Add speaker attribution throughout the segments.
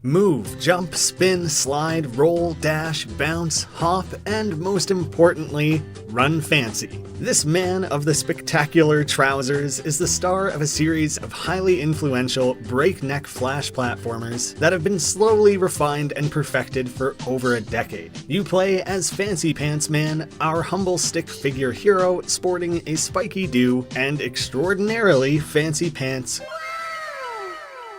Speaker 1: Move, jump, spin, slide, roll, dash, bounce, hop, and most importantly, run fancy. This man of the spectacular trousers is the star of a series of highly influential breakneck flash platformers that have been slowly refined and perfected for over a decade. You play as Fancy Pants Man, our humble stick figure hero sporting a spiky do and extraordinarily fancy pants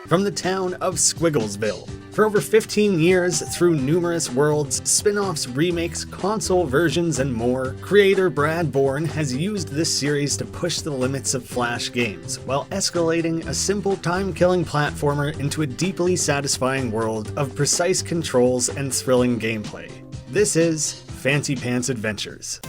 Speaker 1: from the town of Squigglesville. For over 15 years, through numerous worlds, spin-offs, remakes, console versions, and more, creator Brad Borne has used this series to push the limits of Flash games, while escalating a simple time-killing platformer into a deeply satisfying world of precise controls and thrilling gameplay. This is Fancy Pants Adventures.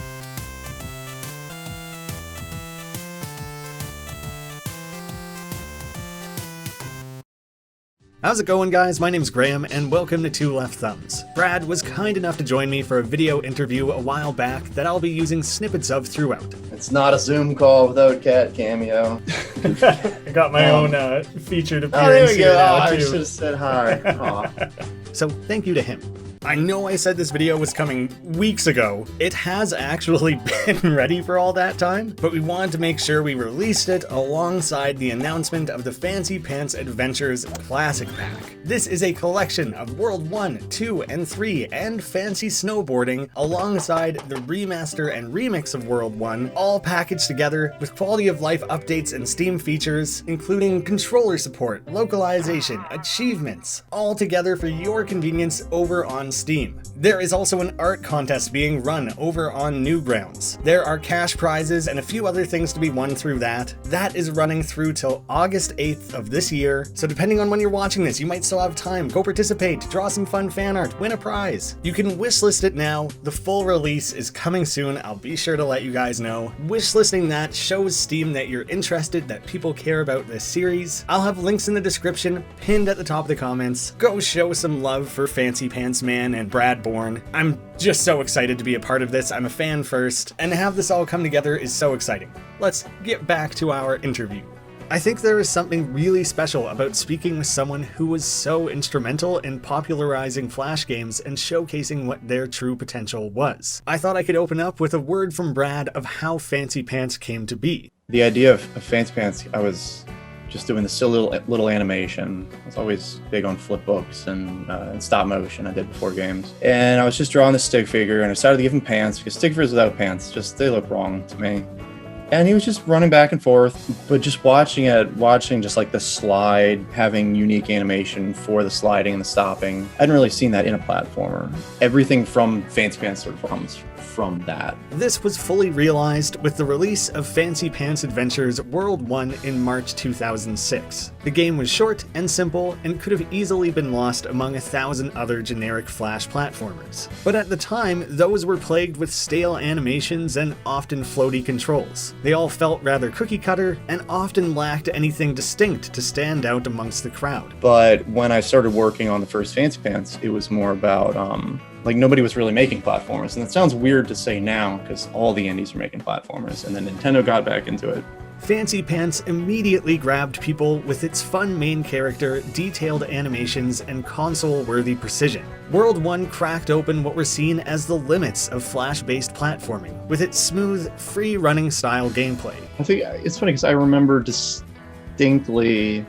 Speaker 1: How's it going, guys? My name's Graham, and welcome to Two Left Thumbs. Brad was kind enough to join me for a video interview a while back that I'll be using snippets of throughout.
Speaker 2: It's not a Zoom call without Cat Cameo.
Speaker 1: I got my own featured appearance.
Speaker 2: Oh, there we go.
Speaker 1: Now,
Speaker 2: I
Speaker 1: too.
Speaker 2: should have said hi.
Speaker 1: So thank you to him. I know I said this video was coming weeks ago. It has actually been ready for all that time, but we wanted to make sure we released it alongside the announcement of the Fancy Pants Adventures Classic Pack. This is a collection of World 1, 2, and 3 and Fancy Snowboarding alongside the remaster and remix of World 1, all packaged together with quality of life updates and Steam features, including controller support, localization, achievements, all together for your convenience over on Steam. There is also an art contest being run over on Newgrounds. There are cash prizes and a few other things to be won through that. That is running through till August 8th of this year, so depending on when you're watching this, you might still have time. Go participate, draw some fun fan art, win a prize. You can wishlist it now. The full release is coming soon. I'll be sure to let you guys know. Wishlisting that shows Steam that you're interested, that people care about this series. I'll have links in the description, pinned at the top of the comments. Go show some love for Fancy Pants Man and Brad Borne. I'm just so excited to be a part of this. I'm a fan first, and to have this all come together is so exciting. Let's get back to our interview. I think there is something really special about speaking with someone who was so instrumental in popularizing Flash games and showcasing what their true potential was. I thought I could open up with a word from Brad of how Fancy Pants came to be.
Speaker 2: The idea of Fancy Pants, I was just doing this silly little animation. I was always big on flip books and stop motion. I did before games. And I was just drawing this stick figure, and I started to give him pants because stick figures without pants, they look wrong to me. And he was just running back and forth, but just watching just like the slide, having unique animation for the sliding and the stopping. I hadn't really seen that in a platformer. Everything from Fancy Pants sort of comes from that.
Speaker 1: This was fully realized with the release of Fancy Pants Adventures World 1 in March 2006. The game was short and simple and could have easily been lost among 1,000 other generic Flash platformers. But at the time, those were plagued with stale animations and often floaty controls. They all felt rather cookie cutter and often lacked anything distinct to stand out amongst the crowd.
Speaker 2: But when I started working on the first Fancy Pants, it was more about like nobody was really making platformers. And it sounds weird to say now because all the indies were making platformers, and then Nintendo got back into it.
Speaker 1: Fancy Pants immediately grabbed people with its fun main character, detailed animations, and console-worthy precision. World 1 cracked open what were seen as the limits of Flash-based platforming, with its smooth, free-running style gameplay.
Speaker 2: I think it's funny because I remember distinctly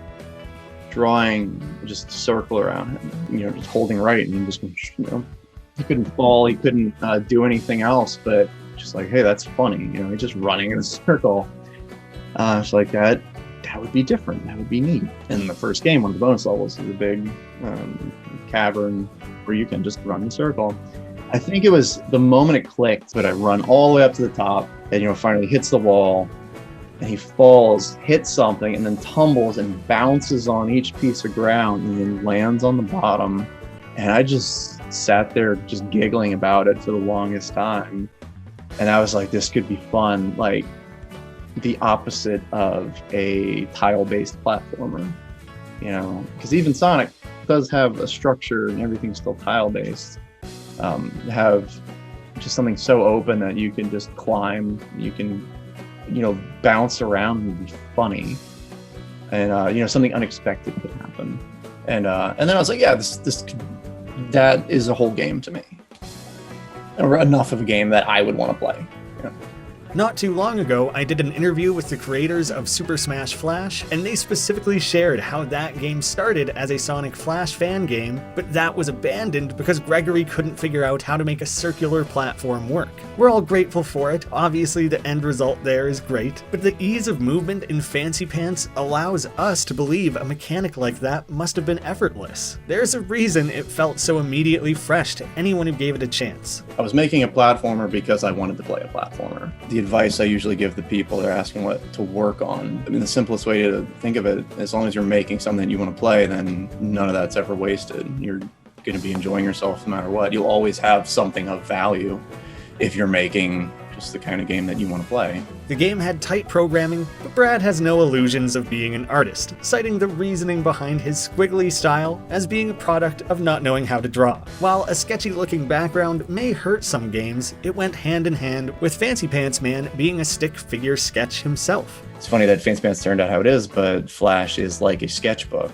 Speaker 2: drawing just a circle around him, just holding right, and just, he couldn't fall, he couldn't do anything else, but just like, hey, that's funny, he's just running in a circle. It's like that would be different. That would be neat. In the first game, one of the bonus levels is a big cavern where you can just run in a circle. I think it was the moment it clicked, but I run all the way up to the top and finally hits the wall, and he falls, hits something, and then tumbles and bounces on each piece of ground and then lands on the bottom. And I just sat there just giggling about it for the longest time. And I was like, this could be fun. Like, the opposite of a tile-based platformer, because even Sonic does have a structure and everything's still tile-based. Have just something so open that you can just climb, you can, bounce around and be funny, and something unexpected could happen. And then I was like, yeah, that is a whole game to me, or enough of a game that I would want to play. Yeah.
Speaker 1: Not too long ago, I did an interview with the creators of Super Smash Flash, and they specifically shared how that game started as a Sonic Flash fan game, but that was abandoned because Gregory couldn't figure out how to make a circular platform work. We're all grateful for it, obviously the end result there is great, but the ease of movement in Fancy Pants allows us to believe a mechanic like that must have been effortless. There's a reason it felt so immediately fresh to anyone who gave it a chance.
Speaker 2: I was making a platformer because I wanted to play a platformer. The advice I usually give to people they're asking what to work on, I mean, the simplest way to think of it, as long as you're making something you want to play, then none of that's ever wasted. You're going to be enjoying yourself no matter what. You'll always have something of value if you're making just the kind of game that you want to play.
Speaker 1: The game had tight programming, but Brad has no illusions of being an artist, citing the reasoning behind his squiggly style as being a product of not knowing how to draw. While a sketchy-looking background may hurt some games, it went hand in hand with Fancy Pants Man being a stick figure sketch himself.
Speaker 2: It's funny that Fancy Pants turned out how it is, but Flash is like a sketchbook.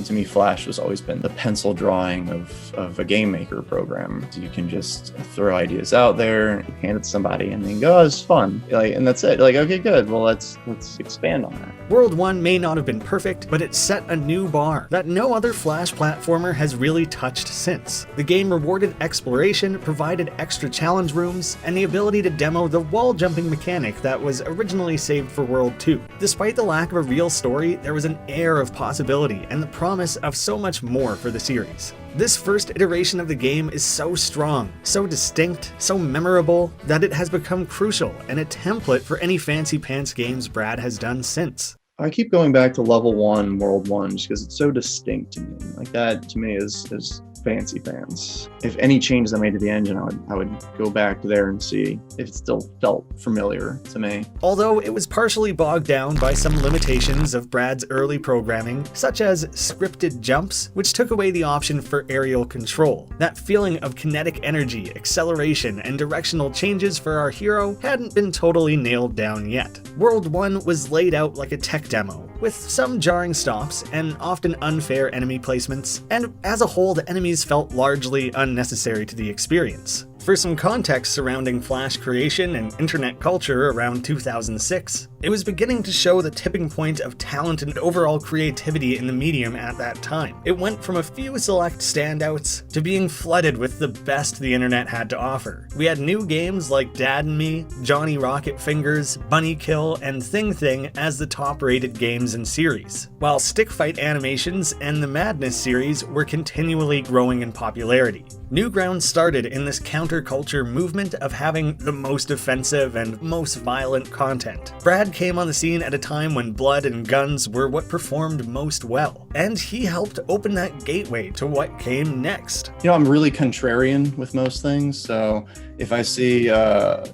Speaker 2: To me, Flash has always been the pencil drawing of a game maker program. You can just throw ideas out there, hand it to somebody, and then go, oh, it's fun. And that's it. Okay, good. Well, let's expand on that.
Speaker 1: World 1 may not have been perfect, but it set a new bar that no other Flash platformer has really touched since. The game rewarded exploration, provided extra challenge rooms, and the ability to demo the wall jumping mechanic that was originally saved for World 2. Despite the lack of a real story, there was an air of possibility and the promise of so much more for the series. This first iteration of the game is so strong, so distinct, so memorable, that it has become crucial and a template for any Fancy Pants games Brad has done since.
Speaker 2: I keep going back to level 1, World 1, just because it's so distinct to me. Like that, to me, is Fancy Pants. If any changes I made to the engine, I would go back there and see if it still felt familiar to me.
Speaker 1: Although it was partially bogged down by some limitations of Brad's early programming, such as scripted jumps, which took away the option for aerial control. That feeling of kinetic energy, acceleration, and directional changes for our hero hadn't been totally nailed down yet. World 1 was laid out like a tech demo, with some jarring stops and often unfair enemy placements, and as a whole the enemies felt largely unnecessary to the experience. For some context surrounding Flash creation and internet culture around 2006, it was beginning to show the tipping point of talent and overall creativity in the medium at that time. It went from a few select standouts to being flooded with the best the internet had to offer. We had new games like Dad and Me, Johnny Rocket Fingers, Bunny Kill, and Thing Thing as the top-rated games in series, while stick fight animations and the Madness series were continually growing in popularity. Newgrounds started in this counterculture movement of having the most offensive and most violent content. Brad came on the scene at a time when blood and guns were what performed most well, and he helped open that gateway to what came next.
Speaker 2: I'm really contrarian with most things, so if I see a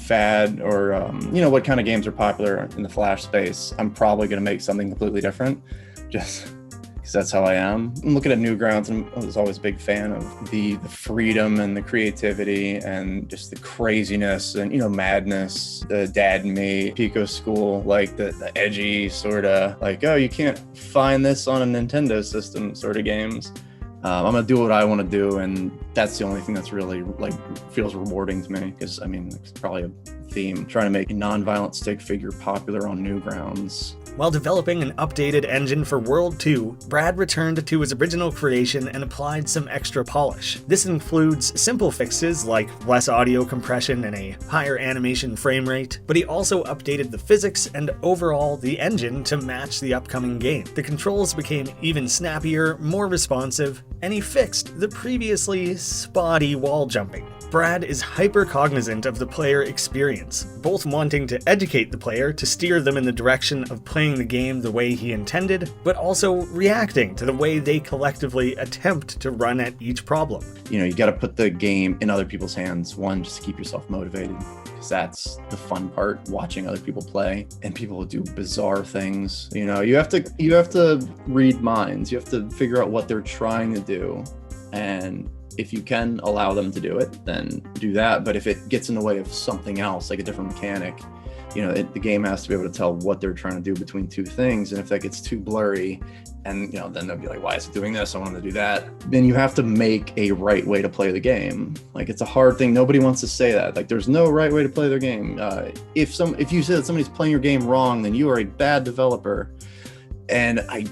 Speaker 2: fad or what kind of games are popular in the Flash space, I'm probably going to make something completely different, just because that's how I am. I'm looking at Newgrounds, and I was always a big fan of the freedom and the creativity and just the craziness and, Madness, the Dad and Me, Pico School, like the edgy sort of like, oh, you can't find this on a Nintendo system sort of games. I'm gonna do what I want to do, and that's the only thing that's really feels rewarding to me, because it's probably a theme, trying to make a non-violent stick figure popular on Newgrounds.
Speaker 1: While developing an updated engine for World 2, Brad returned to his original creation and applied some extra polish. This includes simple fixes like less audio compression and a higher animation frame rate, but he also updated the physics and overall the engine to match the upcoming game. The controls became even snappier, more responsive, and he fixed the previously spotty wall jumping. Brad is hyper-cognizant of the player experience, both wanting to educate the player to steer them in the direction of playing the game the way he intended, but also reacting to the way they collectively attempt to run at each problem.
Speaker 2: You got to put the game in other people's hands, one, just to keep yourself motivated, because that's the fun part, watching other people play, and people will do bizarre things. You have to read minds, you have to figure out what they're trying to do, and if you can allow them to do it, then do that. But if it gets in the way of something else, like a different mechanic, the game has to be able to tell what they're trying to do between two things. And if that gets too blurry, and then they'll be like, why is it doing this? I want them to do that. Then you have to make a right way to play the game. Like, it's a hard thing. Nobody wants to say that. Like, there's no right way to play their game. If you say that somebody's playing your game wrong, then you are a bad developer. And I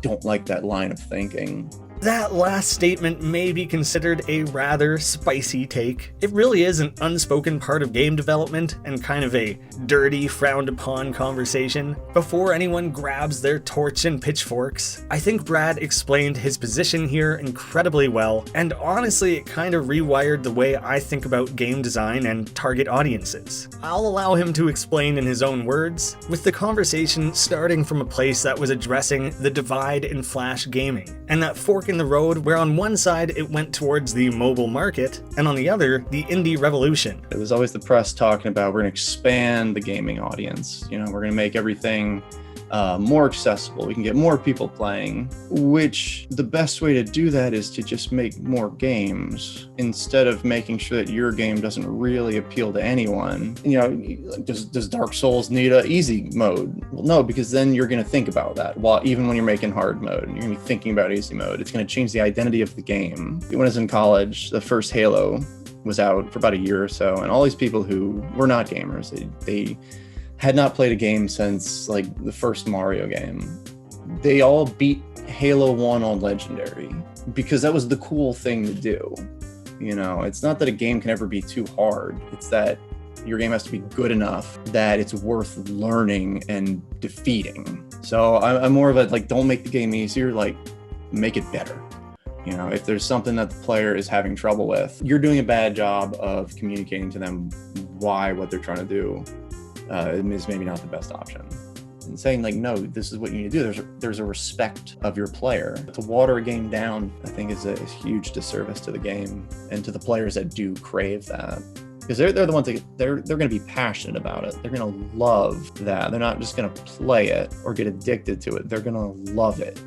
Speaker 2: don't like that line of thinking.
Speaker 1: That last statement may be considered a rather spicy take. It really is an unspoken part of game development and kind of a dirty, frowned upon conversation. Before anyone grabs their torch and pitchforks, I think Brad explained his position here incredibly well, and honestly it kind of rewired the way I think about game design and target audiences. I'll allow him to explain in his own words, with the conversation starting from a place that was addressing the divide in Flash gaming, and that fork in the road where on one side it went towards the mobile market and on the other the indie revolution.
Speaker 2: It was always the press talking about, we're going to expand the gaming audience, we're going to make everything more accessible, we can get more people playing, which the best way to do that is to just make more games instead of making sure that your game doesn't really appeal to anyone. Does Dark Souls need an easy mode? Well, no, because then you're going to think about that. Even when you're making hard mode, you're going to be thinking about easy mode. It's going to change the identity of the game. When I was in college, the first Halo was out for about a year or so, and all these people who were not gamers, they had not played a game since like the first Mario game. They all beat Halo 1 on Legendary because that was the cool thing to do. It's not that a game can ever be too hard. It's that your game has to be good enough that it's worth learning and defeating. So I'm more of a, like, don't make the game easier, like, make it better. If there's something that the player is having trouble with, you're doing a bad job of communicating to them why what they're trying to do is maybe not the best option. And saying, like, no, this is what you need to do. There's a respect of your player. To water a game down, I think, is a huge disservice to the game and to the players that do crave that. Because they're the ones that they're going to be passionate about it. They're going to love that. They're not just going to play it or get addicted to it. They're going to love it,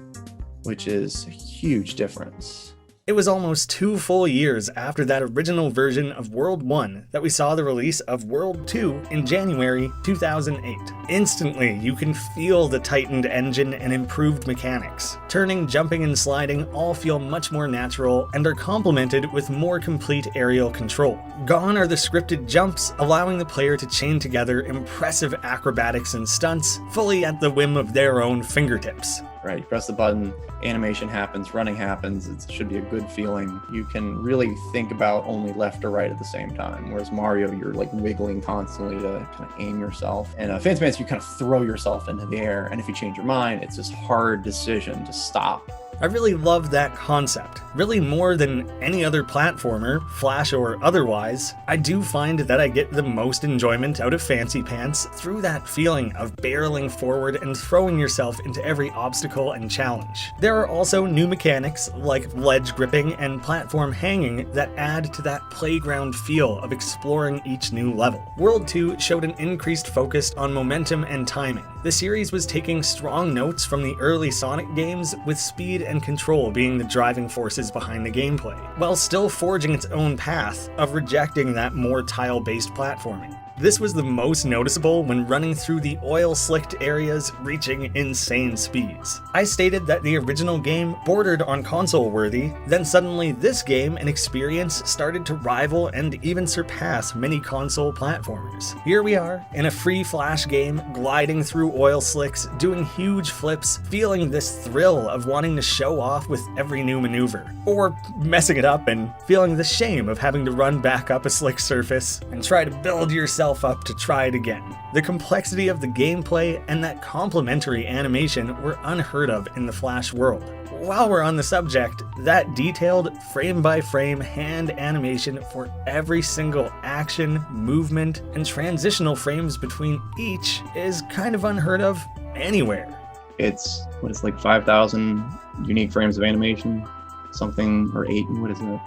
Speaker 2: which is a huge difference.
Speaker 1: It was almost 2 full years after that original version of World 1 that we saw the release of World 2 in January 2008. Instantly, you can feel the tightened engine and improved mechanics. Turning, jumping, and sliding all feel much more natural and are complemented with more complete aerial control. Gone are the scripted jumps, allowing the player to chain together impressive acrobatics and stunts, fully at the whim of their own fingertips.
Speaker 2: Right, you press the button, animation happens, running happens, it should be a good feeling. You can really think about only left or right at the same time, whereas Mario, you're like wiggling constantly to kind of aim yourself. And Phantom Menace, you kind of throw yourself into the air, and if you change your mind, it's this hard decision to stop.
Speaker 1: I really love that concept. Really more than any other platformer, Flash or otherwise, I do find that I get the most enjoyment out of Fancy Pants through that feeling of barreling forward and throwing yourself into every obstacle and challenge. There are also new mechanics like ledge gripping and platform hanging that add to that playground feel of exploring each new level. World 2 showed an increased focus on momentum and timing. The series was taking strong notes from the early Sonic games, with speed and control being the driving forces behind the gameplay, while still forging its own path of rejecting that more tile-based platforming. This was the most noticeable when running through the oil-slicked areas, reaching insane speeds. I stated that the original game bordered on console-worthy, then suddenly this game and experience started to rival and even surpass many console platformers. Here we are, in a free Flash game, gliding through oil slicks, doing huge flips, feeling this thrill of wanting to show off with every new maneuver, or messing it up and feeling the shame of having to run back up a slick surface and try to build yourself up to try it again. The complexity of the gameplay and that complementary animation were unheard of in the Flash world. While we're on the subject, that detailed frame-by-frame hand animation for every single action, movement, and transitional frames between each is kind of unheard of anywhere.
Speaker 2: It's like 5,000 unique frames of animation, something, or 8, what is it?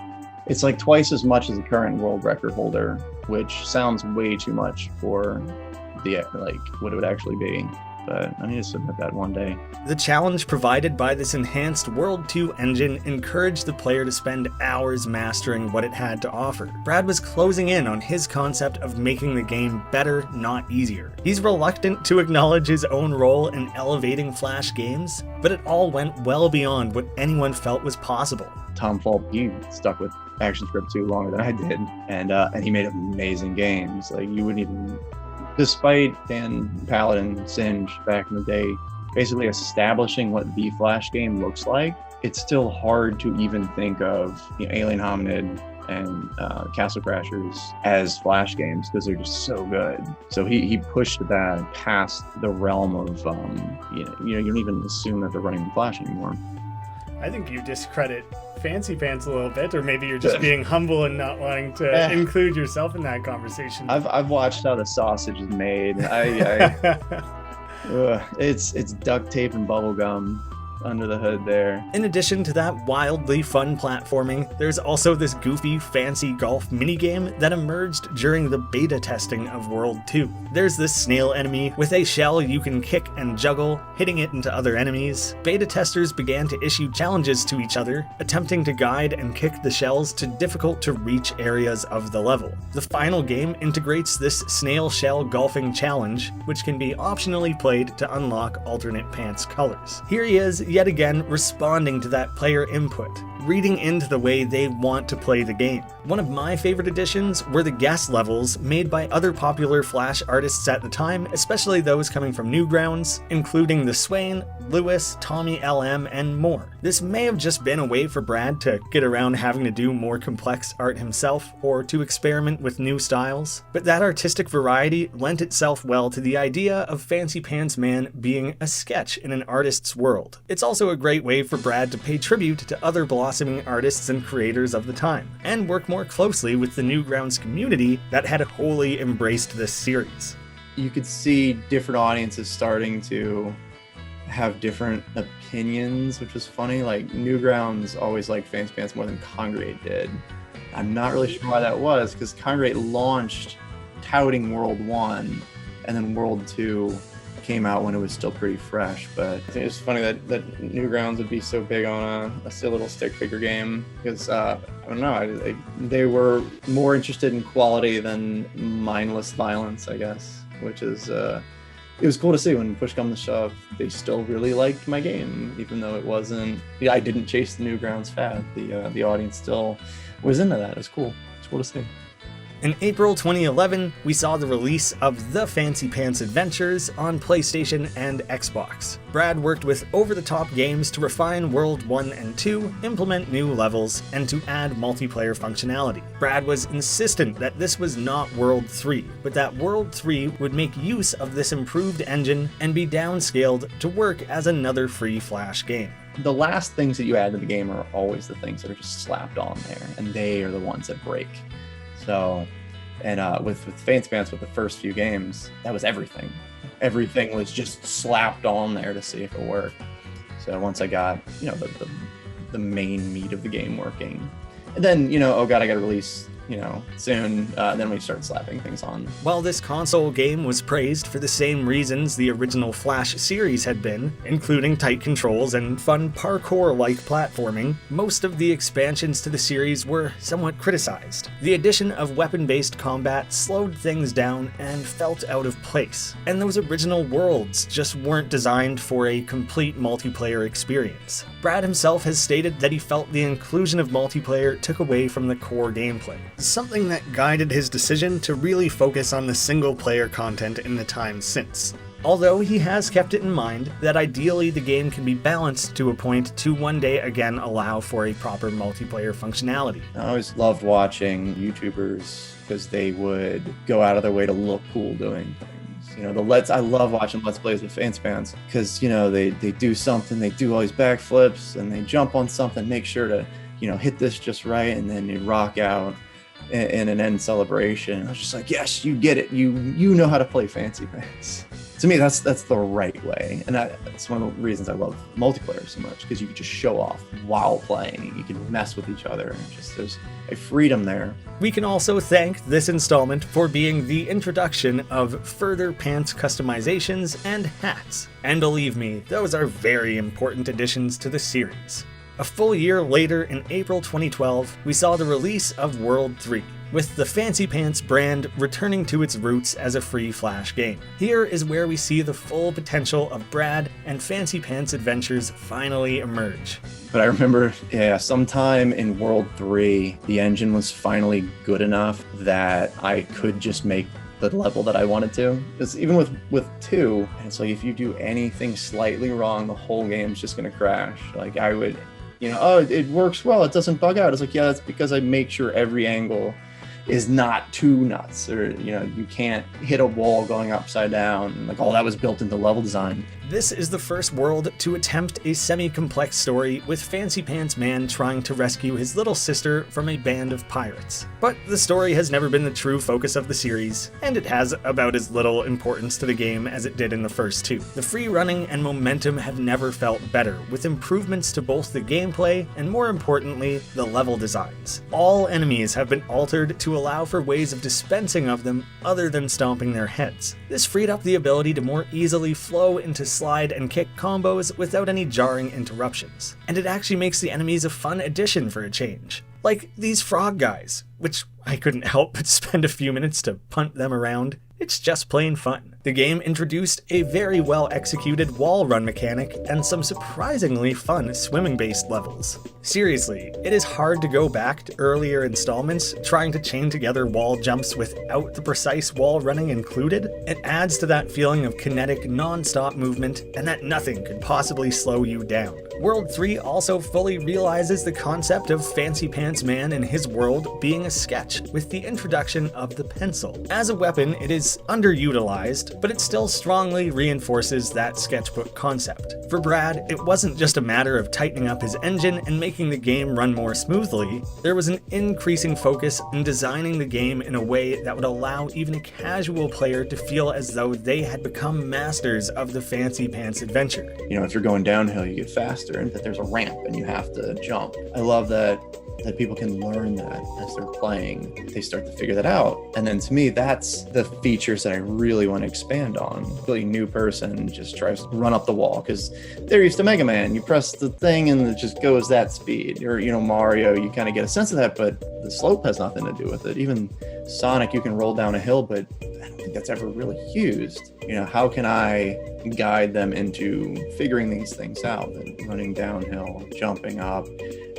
Speaker 2: It's like twice as much as the current world record holder, which sounds way too much for the, like, what it would actually be. but I need to submit that one day.
Speaker 1: The challenge provided by this enhanced World 2 engine encouraged the player to spend hours mastering what it had to offer. Brad was closing in on his concept of making the game better, not easier. He's reluctant to acknowledge his own role in elevating Flash games, but it all went well beyond what anyone felt was possible.
Speaker 2: Tom Falk, he stuck with ActionScript 2 longer than I did, and he made amazing games. Like, you wouldn't even, despite Dan Paladin Singe back in the day basically establishing what the Flash game looks like, it's still hard to even think of, you know, Alien Hominid and Castle Crashers as Flash games because they're just so good. So he pushed that past the realm of you don't even assume that they're running in Flash anymore.
Speaker 1: I think you discredit Fancy Pants a little bit, or maybe you're just being humble and not wanting to include yourself in that conversation.
Speaker 2: I've watched how the sausage is made. It's duct tape and bubble gum under the hood there.
Speaker 1: In addition to that wildly fun platforming, there's also this goofy, fancy golf minigame that emerged during the beta testing of World 2. There's this snail enemy with a shell you can kick and juggle, hitting it into other enemies. Beta testers began to issue challenges to each other, attempting to guide and kick the shells to difficult-to-reach areas of the level. The final game integrates this snail shell golfing challenge, which can be optionally played to unlock alternate pants colors. Here he is, yet again responding to that player input, reading into the way they want to play the game. One of my favorite additions were the guest levels made by other popular Flash artists at the time, especially those coming from Newgrounds, including the Swain, Lewis, Tommy LM, and more. This may have just been a way for Brad to get around having to do more complex art himself, or to experiment with new styles, but that artistic variety lent itself well to the idea of Fancy Pants Man being a sketch in an artist's world. It's also a great way for Brad to pay tribute to other blossoming artists and creators of the time, and work more closely with the Newgrounds community that had wholly embraced this series.
Speaker 2: You could see different audiences starting to have different opinions, which was funny. Like, Newgrounds always liked Fancy Pants more than Congregate did. I'm not really sure why that was, because Congregate launched touting World 1, and then World 2 came out when it was still pretty fresh. But I think it's funny that Newgrounds would be so big on a silly little stick figure game, because I don't know, they were more interested in quality than mindless violence, I guess, which is it was cool to see when push comes to shove, they still really liked my game, even though it wasn't, I didn't chase the Newgrounds fad. The audience still was into that. It's cool. It's cool to see.
Speaker 1: In April 2011, we saw the release of The Fancy Pants Adventures on PlayStation and Xbox. Brad worked with over-the-top games to refine World 1 and 2, implement new levels, and to add multiplayer functionality. Brad was insistent that this was not World 3, but that World 3 would make use of this improved engine and be downscaled to work as another free Flash game.
Speaker 2: The last things that you add to the game are always the things that are just slapped on there, and they are the ones that break. So, and with Fancy Pants, with the first few games, that was everything. Everything was just slapped on there to see if it worked. So once I got, the main meat of the game working, and then, oh god, I got to release, soon, then we start slapping things on.
Speaker 1: While this console game was praised for the same reasons the original Flash series had been, including tight controls and fun parkour-like platforming, most of the expansions to the series were somewhat criticized. The addition of weapon-based combat slowed things down and felt out of place, and those original worlds just weren't designed for a complete multiplayer experience. Brad himself has stated that he felt the inclusion of multiplayer took away from the core gameplay, something that guided his decision to really focus on the single-player content in the time since. Although he has kept it in mind that ideally the game can be balanced to a point to one day again allow for a proper multiplayer functionality.
Speaker 2: I always loved watching YouTubers because they would go out of their way to look cool doing things. I love watching Let's Plays with Fancy Pants because, they do something, they do all these backflips, and they jump on something, make sure to, hit this just right, and then you rock out in an end celebration. I was just like, yes, you get it. You know how to play Fancy Pants. To me, that's the right way, and that's one of the reasons I love multiplayer so much, because you can just show off while playing. You can mess with each other, and just there's a freedom there.
Speaker 1: We can also thank this installment for being the introduction of further pants customizations and hats. And believe me, those are very important additions to the series. A full year later, in April 2012, we saw the release of World 3, with the Fancy Pants brand returning to its roots as a free Flash game. Here is where we see the full potential of Brad and Fancy Pants adventures finally emerge.
Speaker 2: But I remember, sometime in World 3, the engine was finally good enough that I could just make the level that I wanted to. Because even with 2, it's like if you do anything slightly wrong, the whole game's just gonna crash. Like I would, oh, it works well, it doesn't bug out. It's like, yeah, that's because I make sure every angle is not too nuts, or you can't hit a wall going upside down. Like all that was built into level design.
Speaker 1: This is the first world to attempt a semi-complex story, with Fancy Pants Man trying to rescue his little sister from a band of pirates. But the story has never been the true focus of the series, and it has about as little importance to the game as it did in the first 2. The free running and momentum have never felt better, with improvements to both the gameplay and, more importantly, the level designs. All enemies have been altered to allow for ways of dispensing of them other than stomping their heads. This freed up the ability to more easily flow into slide and kick combos without any jarring interruptions. And it actually makes the enemies a fun addition for a change. Like these frog guys, which I couldn't help but spend a few minutes to punt them around. It's just plain fun. The game introduced a very well executed wall run mechanic and some surprisingly fun swimming based levels. Seriously, it is hard to go back to earlier installments trying to chain together wall jumps without the precise wall running included. It adds to that feeling of kinetic non-stop movement and that nothing could possibly slow you down. World 3 also fully realizes the concept of Fancy Pants Man and his world being a sketch, with the introduction of the pencil. As a weapon, it is underutilized, but it still strongly reinforces that sketchbook concept. For Brad, it wasn't just a matter of tightening up his engine and making the game run more smoothly. There was an increasing focus in designing the game in a way that would allow even a casual player to feel as though they had become masters of the Fancy Pants adventure.
Speaker 2: If you're going downhill, you get faster, and that there's a ramp and you have to jump. I love that people can learn that as they're playing. They start to figure that out. And then to me, that's the features that I really want to expand on. A really new person just tries to run up the wall because they're used to Mega Man. You press the thing and it just goes that speed. Or, Mario, you kind of get a sense of that, but the slope has nothing to do with it. Even Sonic, you can roll down a hill, but I don't think that's ever really used. How can I guide them into figuring these things out? Running downhill, jumping up,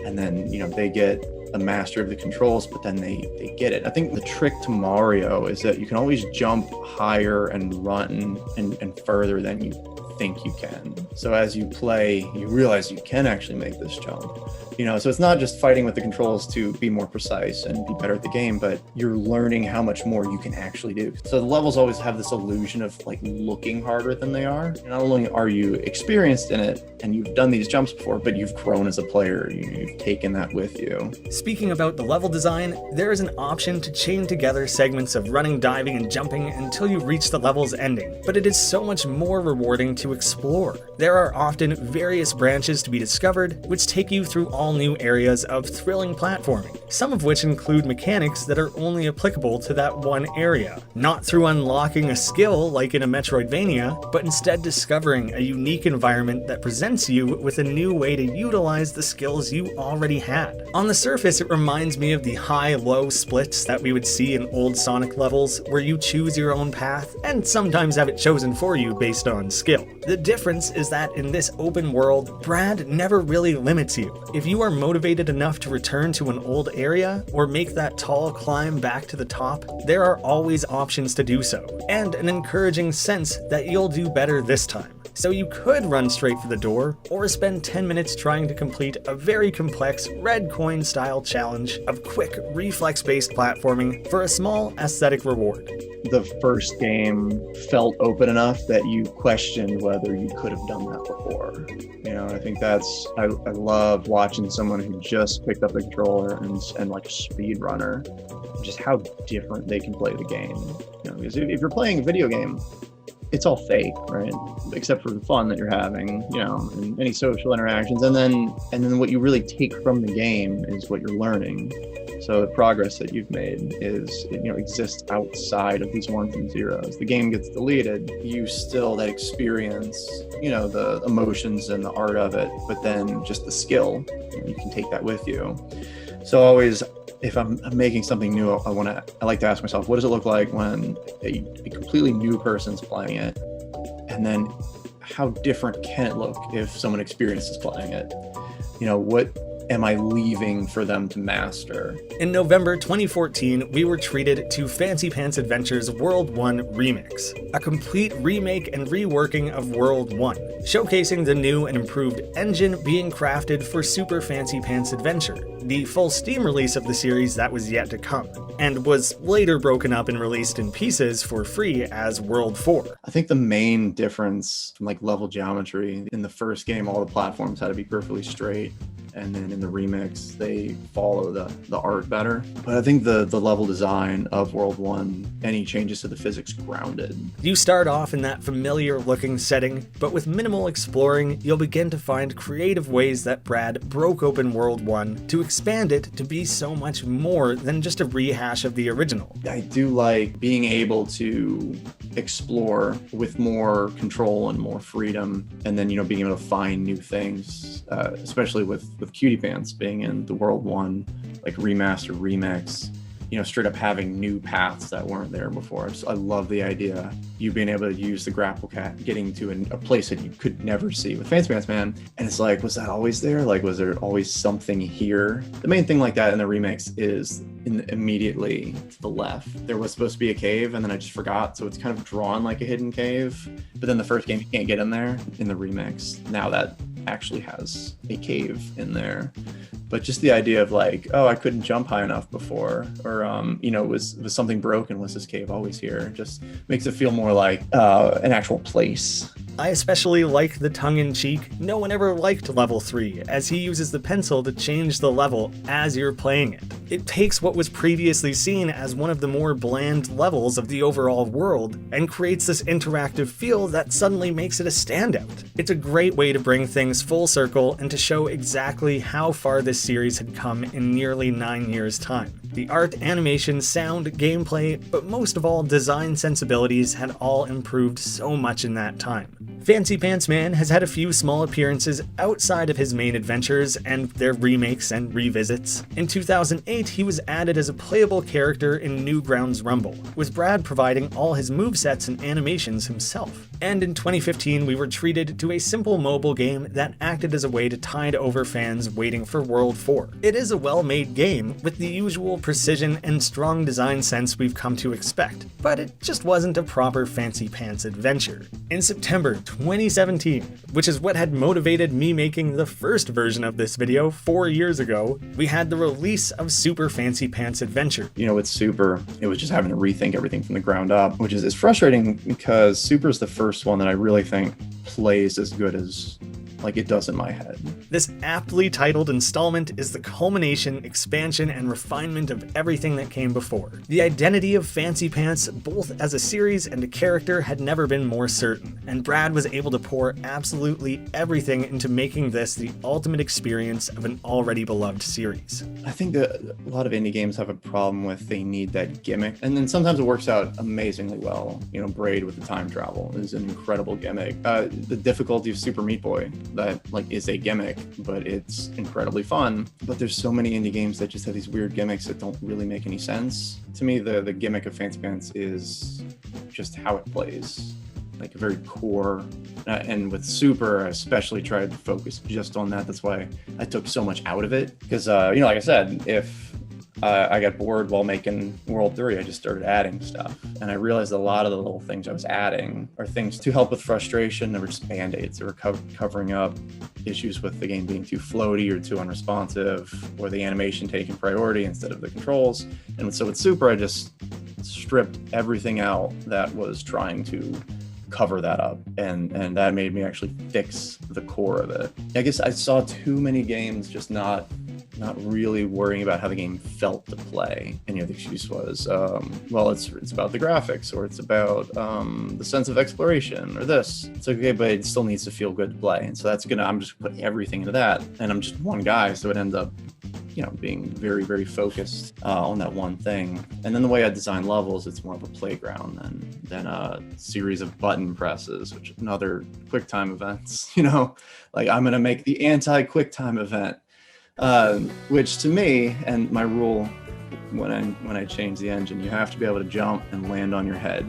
Speaker 2: and then, they get a master of the controls, but then they get it. I think the trick to Mario is that you can always jump higher and run and further than you think you can. So as you play, you realize you can actually make this jump. So it's not just fighting with the controls to be more precise and be better at the game, but you're learning how much more you can actually do. So the levels always have this illusion of looking harder than they are. Not only are you experienced in it and you've done these jumps before, but you've grown as a player. You've taken that with you.
Speaker 1: Speaking about the level design, there is an option to chain together segments of running, diving, and jumping until you reach the level's ending, but it is so much more rewarding to explore. There are often various branches to be discovered, which take you through all new areas of thrilling platforming, some of which include mechanics that are only applicable to that one area. Not through unlocking a skill like in a Metroidvania, but instead discovering a unique environment that presents you with a new way to utilize the skills you already had. On the surface, it reminds me of the high-low splits that we would see in old Sonic levels, where you choose your own path and sometimes have it chosen for you based on skill. The difference is that in this open world, Brad never really limits you. If you are motivated enough to return to an old area or make that tall climb back to the top, there are always options to do so, and an encouraging sense that you'll do better this time. So you could run straight for the door, or spend 10 minutes trying to complete a very complex red coin style challenge of quick reflex-based platforming for a small aesthetic reward.
Speaker 2: The first game felt open enough that you questioned whether you could have done that before. I think I love watching someone who just picked up the controller and like a speed runner, just how different they can play the game. Because if you're playing a video game, it's all fake, right? Except for the fun that you're having, you know, and any social interactions. And then what you really take from the game is what you're learning. So the progress that you've made is, you know, exists outside of these ones and zeros. The game gets deleted, you still that experience, you know, the emotions and the art of it, but then just the skill, you can take that with you. So always, if I'm making something new, I like to ask myself, what does it look like when a completely new person's playing it? And then how different can it look if someone experiences playing it? You know, what am I leaving for them to master?
Speaker 1: In November 2014, we were treated to Fancy Pants Adventures World 1 Remix, a complete remake and reworking of World 1, showcasing the new and improved engine being crafted for Super Fancy Pants Adventure, the full Steam release of the series that was yet to come, and was later broken up and released in pieces for free as World 4.
Speaker 2: I think the main difference from like level geometry, in the first game all the platforms had to be perfectly straight, and then in the remix they follow the art better. But I think the level design of World 1, any changes to the physics grounded.
Speaker 1: You start off in that familiar looking setting, but with minimal exploring, you'll begin to find creative ways that Brad broke open World 1 to expand it to be so much more than just a rehash of the original.
Speaker 2: I do like being able to explore with more control and more freedom, and then, you know, being able to find new things, especially with Cutie Pants being in the World 1 like remaster remix, you know, straight up having new paths that weren't there before. I love the idea, you being able to use the grapple cat, getting to a place that you could never see with Fancy Pants Man. And it's like, was that always there? Like, was there always something here? The main thing like that in the remix is immediately to the left, there was supposed to be a cave, and then I just forgot. So it's kind of drawn like a hidden cave. But then the first game, you can't get in there. In the remix, now that actually has a cave in there. But just the idea of like, oh, I couldn't jump high enough before, or you know, was something broken? Was this cave always here? Just makes it feel more like an actual place.
Speaker 1: I especially like the tongue-in-cheek, no one ever liked level 3, as he uses the pencil to change the level as you're playing it. It takes what was previously seen as one of the more bland levels of the overall world and creates this interactive feel that suddenly makes it a standout. It's a great way to bring things full circle and to show exactly how far this series had come in nearly 9 years' time. The art, animation, sound, gameplay, but most of all, design sensibilities had all improved so much in that time. Fancy Pants Man has had a few small appearances outside of his main adventures and their remakes and revisits. In 2008, he was added as a playable character in Newgrounds Rumble, with Brad providing all his movesets and animations himself. And in 2015, we were treated to a simple mobile game that acted as a way to tide over fans waiting for World 4. It is a well-made game, with the usual precision and strong design sense we've come to expect, but it just wasn't a proper Fancy Pants adventure. In September 2017, which is what had motivated me making the first version of this video 4 years ago, we had the release of Super Fancy Pants Adventure.
Speaker 2: You know, with Super, it was just having to rethink everything from the ground up, which is frustrating because Super is the first one that I really think plays as good as like it does in my head.
Speaker 1: This aptly titled installment is the culmination, expansion, and refinement of everything that came before. The identity of Fancy Pants, both as a series and a character, had never been more certain, and Brad was able to pour absolutely everything into making this the ultimate experience of an already beloved series.
Speaker 2: I think that a lot of indie games have a problem with they need that gimmick, and then sometimes it works out amazingly well. You know, Braid with the time travel is an incredible gimmick. The difficulty of Super Meat Boy, that like is a gimmick, but it's incredibly fun. But there's so many indie games that just have these weird gimmicks that don't really make any sense. To me, the gimmick of Fancy Pants is just how it plays, like a very core. And with Super, I especially tried to focus just on that. That's why I took so much out of it. Because, you know, like I said, if I got bored while making World 3, I just started adding stuff. And I realized a lot of the little things I was adding are things to help with frustration. They were just band-aids. They were covering up issues with the game being too floaty or too unresponsive, or the animation taking priority instead of the controls. And so with Super, I just stripped everything out that was trying to cover that up, and that made me actually fix the core of it. I guess I saw too many games just not not really worrying about how the game felt to play. Any other excuse was, well, it's about the graphics, or it's about the sense of exploration, or this. It's okay, but it still needs to feel good to play. And so I'm just putting everything into that. And I'm just one guy, so it ends up, being very, very focused on that one thing. And then the way I design levels, it's more of a playground than a series of button presses, which another QuickTime events. Like I'm gonna make the anti-QuickTime event, which to me, and my rule when I change the engine, you have to be able to jump and land on your head.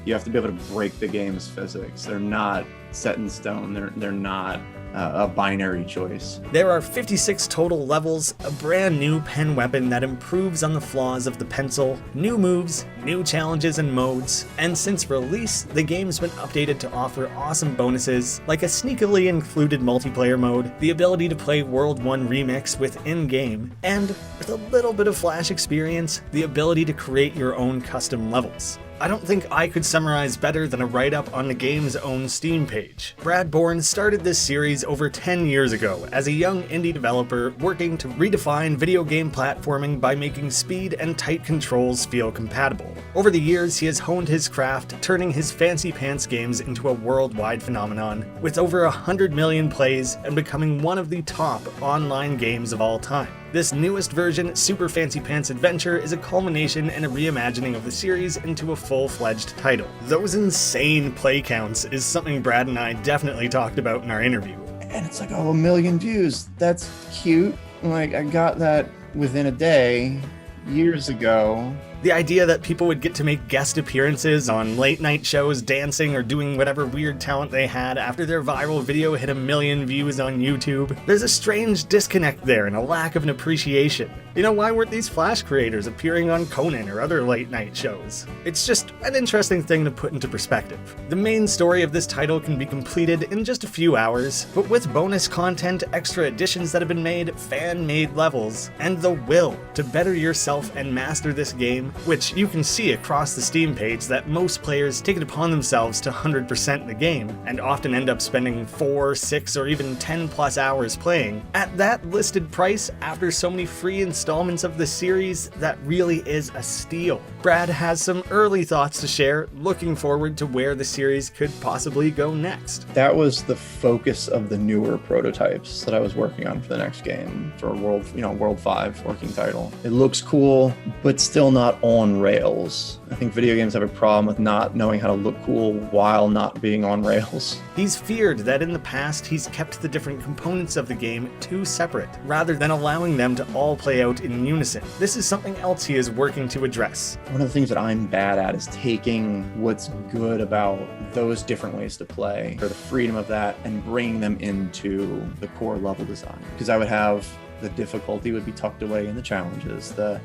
Speaker 2: You have to be able to break the game's physics. They're not set in stone. They're not a binary choice.
Speaker 1: There are 56 total levels, a brand new pen weapon that improves on the flaws of the pencil, new moves, new challenges and modes, and since release, the game's been updated to offer awesome bonuses like a sneakily included multiplayer mode, the ability to play World 1 Remix with in-game, and with a little bit of Flash experience, the ability to create your own custom levels. I don't think I could summarize better than a write-up on the game's own Steam page. Brad Borne started this series over 10 years ago as a young indie developer working to redefine video game platforming by making speed and tight controls feel compatible. Over the years, he has honed his craft, turning his Fancy Pants games into a worldwide phenomenon, with over 100 million plays and becoming one of the top online games of all time. This newest version, Super Fancy Pants Adventure, is a culmination and a reimagining of the series into a full-fledged title. Those insane play counts is something Brad and I definitely talked about in our interview.
Speaker 2: And it's like, 1 million views. That's cute. Like, I got that within a day, years ago.
Speaker 1: The idea that people would get to make guest appearances on late night shows, dancing or doing whatever weird talent they had after their viral video hit 1 million views on YouTube. There's a strange disconnect there and a lack of an appreciation. Why weren't these Flash creators appearing on Conan or other late night shows? It's just an interesting thing to put into perspective. The main story of this title can be completed in just a few hours, but with bonus content, extra additions that have been made, fan-made levels, and the will to better yourself and master this game, which you can see across the Steam page that most players take it upon themselves to 100% the game, and often end up spending 4, 6, or even 10 plus hours playing. At that listed price, after so many free installments of the series, that really is a steal. Brad has some early thoughts to share, looking forward to where the series could possibly go next.
Speaker 2: That was the focus of the newer prototypes that I was working on for the next game, for World 5 working title. It looks cool, but still not on rails. I think video games have a problem with not knowing how to look cool while not being on rails.
Speaker 1: He's feared that in the past he's kept the different components of the game too separate, rather than allowing them to all play out in unison. This is something else he is working to address.
Speaker 2: One of the things that I'm bad at is taking what's good about those different ways to play, or the freedom of that, and bringing them into the core level design. Because I would have the difficulty would be tucked away in the challenges. The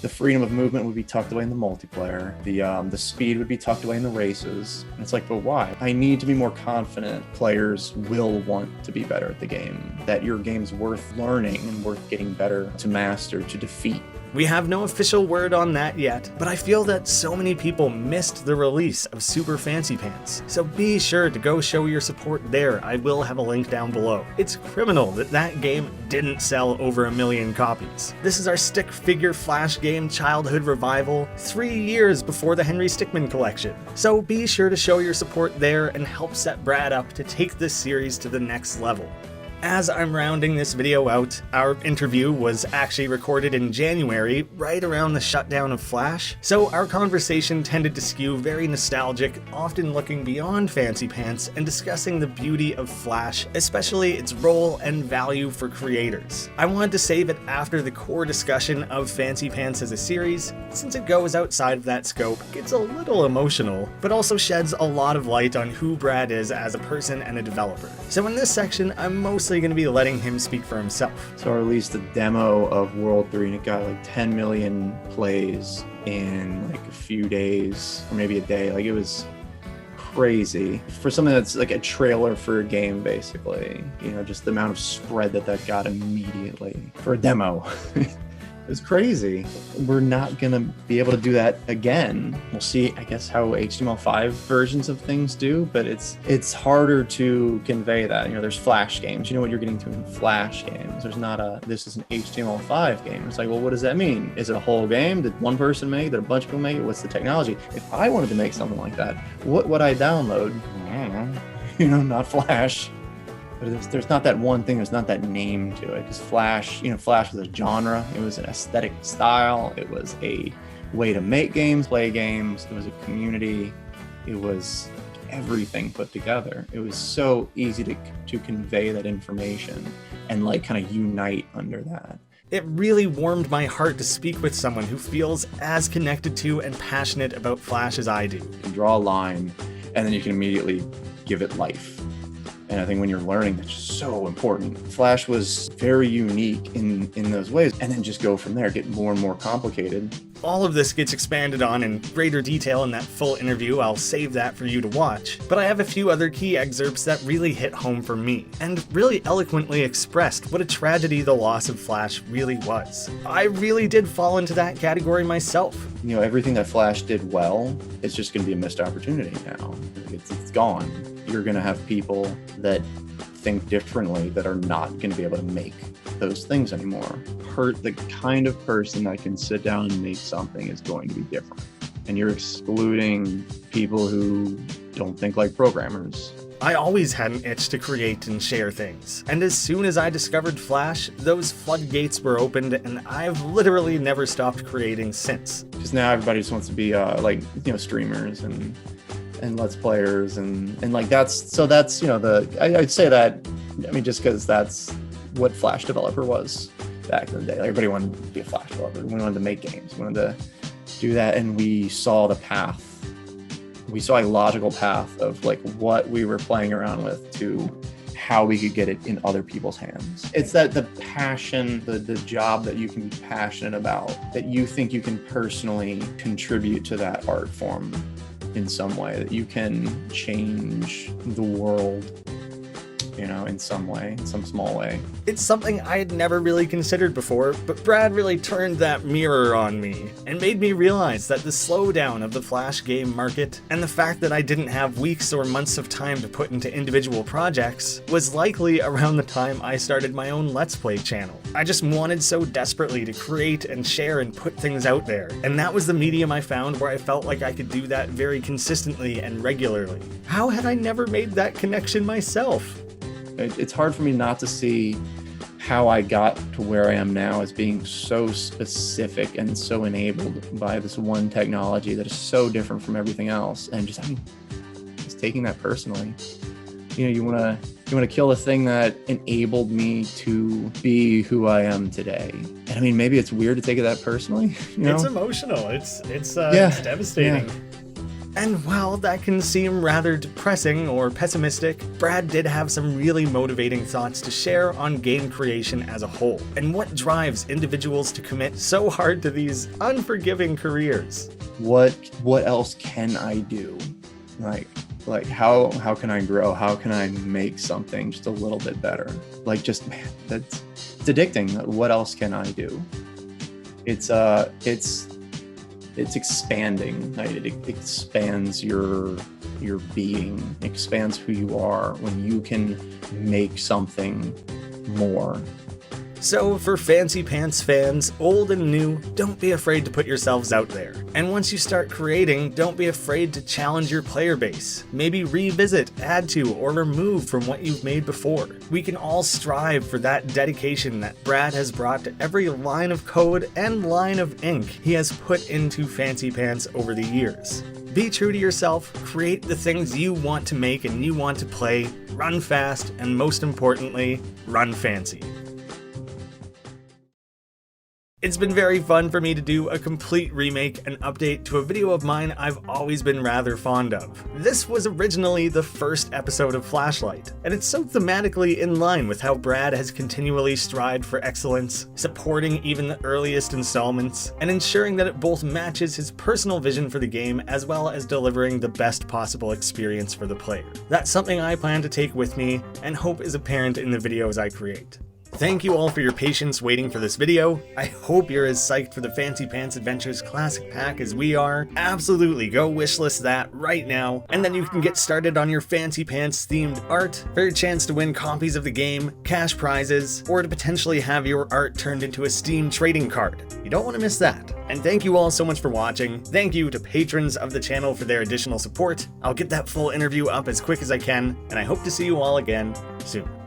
Speaker 2: freedom of movement would be tucked away in the multiplayer. The speed would be tucked away in the races. And it's like, but why? I need to be more confident players will want to be better at the game, that your game's worth learning and worth getting better to master, to defeat.
Speaker 1: We have no official word on that yet, but I feel that so many people missed the release of Super Fancy Pants, so be sure to go show your support there. I will have a link down below. It's criminal that that game didn't sell over 1 million copies. This is our stick figure Flash game childhood revival, 3 years before the Henry Stickmin collection, so be sure to show your support there and help set Brad up to take this series to the next level. As I'm rounding this video out, our interview was actually recorded in January, right around the shutdown of Flash, so our conversation tended to skew very nostalgic, often looking beyond Fancy Pants and discussing the beauty of Flash, especially its role and value for creators. I wanted to save it after the core discussion of Fancy Pants as a series, since it goes outside of that scope, gets a little emotional, but also sheds a lot of light on who Brad is as a person and a developer. So in this section, I'm mostly going to be letting him speak for himself.
Speaker 2: So I released a demo of World 3 and it got like 10 million plays in like a few days, or maybe a day. Like, it was crazy for something that's like a trailer for a game, basically. Just the amount of spread that got immediately for a demo. It's crazy. We're not going to be able to do that again. We'll see, I guess, how HTML5 versions of things do, but it's harder to convey that. There's Flash games. You know what you're getting to in Flash games. There's not this is an HTML5 game. It's like, well, what does that mean? Is it a whole game? Did one person make it? Did a bunch of people make it? What's the technology? If I wanted to make something like that, what would I download? I don't know. Not Flash. But there's not that one thing, there's not that name to it. Because Flash, Flash was a genre, it was an aesthetic style, it was a way to make games, play games, it was a community, it was everything put together. It was so easy to convey that information and kind of unite under that.
Speaker 1: It really warmed my heart to speak with someone who feels as connected to and passionate about Flash as I do.
Speaker 2: You can draw a line and then you can immediately give it life. And I think when you're learning, that's just so important. Flash was very unique in those ways, and then just go from there, get more and more complicated.
Speaker 1: All of this gets expanded on in greater detail in that full interview. I'll save that for you to watch. But I have a few other key excerpts that really hit home for me, and really eloquently expressed what a tragedy the loss of Flash really was. I really did fall into that category myself.
Speaker 2: Everything that Flash did well, it's just going to be a missed opportunity now. It's gone. You're going to have people that think differently that are not going to be able to make those things anymore. The kind of person that can sit down and make something is going to be different. And you're excluding people who don't think like programmers.
Speaker 1: I always had an itch to create and share things. And as soon as I discovered Flash, those floodgates were opened, and I've literally never stopped creating since.
Speaker 2: Because now everybody just wants to be streamers and Let's Players and that's I'd say that, just because that's what Flash developer was back in the day. Everybody wanted to be a Flash developer. We wanted to make games. We wanted to do that, and we saw the path. We saw a logical path of what we were playing around with to how we could get it in other people's hands. It's that the passion, the job that you can be passionate about, that you think you can personally contribute to that art form in some way, that you can change the world, in some way, in some small way.
Speaker 1: It's something I had never really considered before, but Brad really turned that mirror on me and made me realize that the slowdown of the Flash game market and the fact that I didn't have weeks or months of time to put into individual projects was likely around the time I started my own Let's Play channel. I just wanted so desperately to create and share and put things out there, and that was the medium I found where I felt like I could do that very consistently and regularly. How had I never made that connection myself?
Speaker 2: It's hard for me not to see how I got to where I am now as being so specific and so enabled by this one technology that is so different from everything else, and just taking that personally. You want to kill the thing that enabled me to be who I am today. And maybe it's weird to take it that personally.
Speaker 1: It's emotional. It's devastating.
Speaker 2: Yeah.
Speaker 1: And while that can seem rather depressing or pessimistic, Brad did have some really motivating thoughts to share on game creation as a whole, and what drives individuals to commit so hard to these unforgiving careers.
Speaker 2: What else can I do? How can I grow? How can I make something just a little bit better? It's addicting. What else can I do? It's expanding. It expands your being, expands who you are when you can make something more.
Speaker 1: So for Fancy Pants fans, old and new, don't be afraid to put yourselves out there. And once you start creating, don't be afraid to challenge your player base. Maybe revisit, add to, or remove from what you've made before. We can all strive for that dedication that Brad has brought to every line of code and line of ink he has put into Fancy Pants over the years. Be true to yourself, create the things you want to make and you want to play, run fast, and most importantly, run fancy. It's been very fun for me to do a complete remake and update to a video of mine I've always been rather fond of. This was originally the first episode of Flashlight, and it's so thematically in line with how Brad has continually strived for excellence, supporting even the earliest installments, and ensuring that it both matches his personal vision for the game as well as delivering the best possible experience for the player. That's something I plan to take with me and hope is apparent in the videos I create. Thank you all for your patience waiting for this video. I hope you're as psyched for the Fancy Pants Adventures Classic Pack as we are. Absolutely go wishlist that right now, and then you can get started on your Fancy Pants themed art for a chance to win copies of the game, cash prizes, or to potentially have your art turned into a Steam trading card. You don't want to miss that. And thank you all so much for watching. Thank you to patrons of the channel for their additional support. I'll get that full interview up as quick as I can, and I hope to see you all again soon.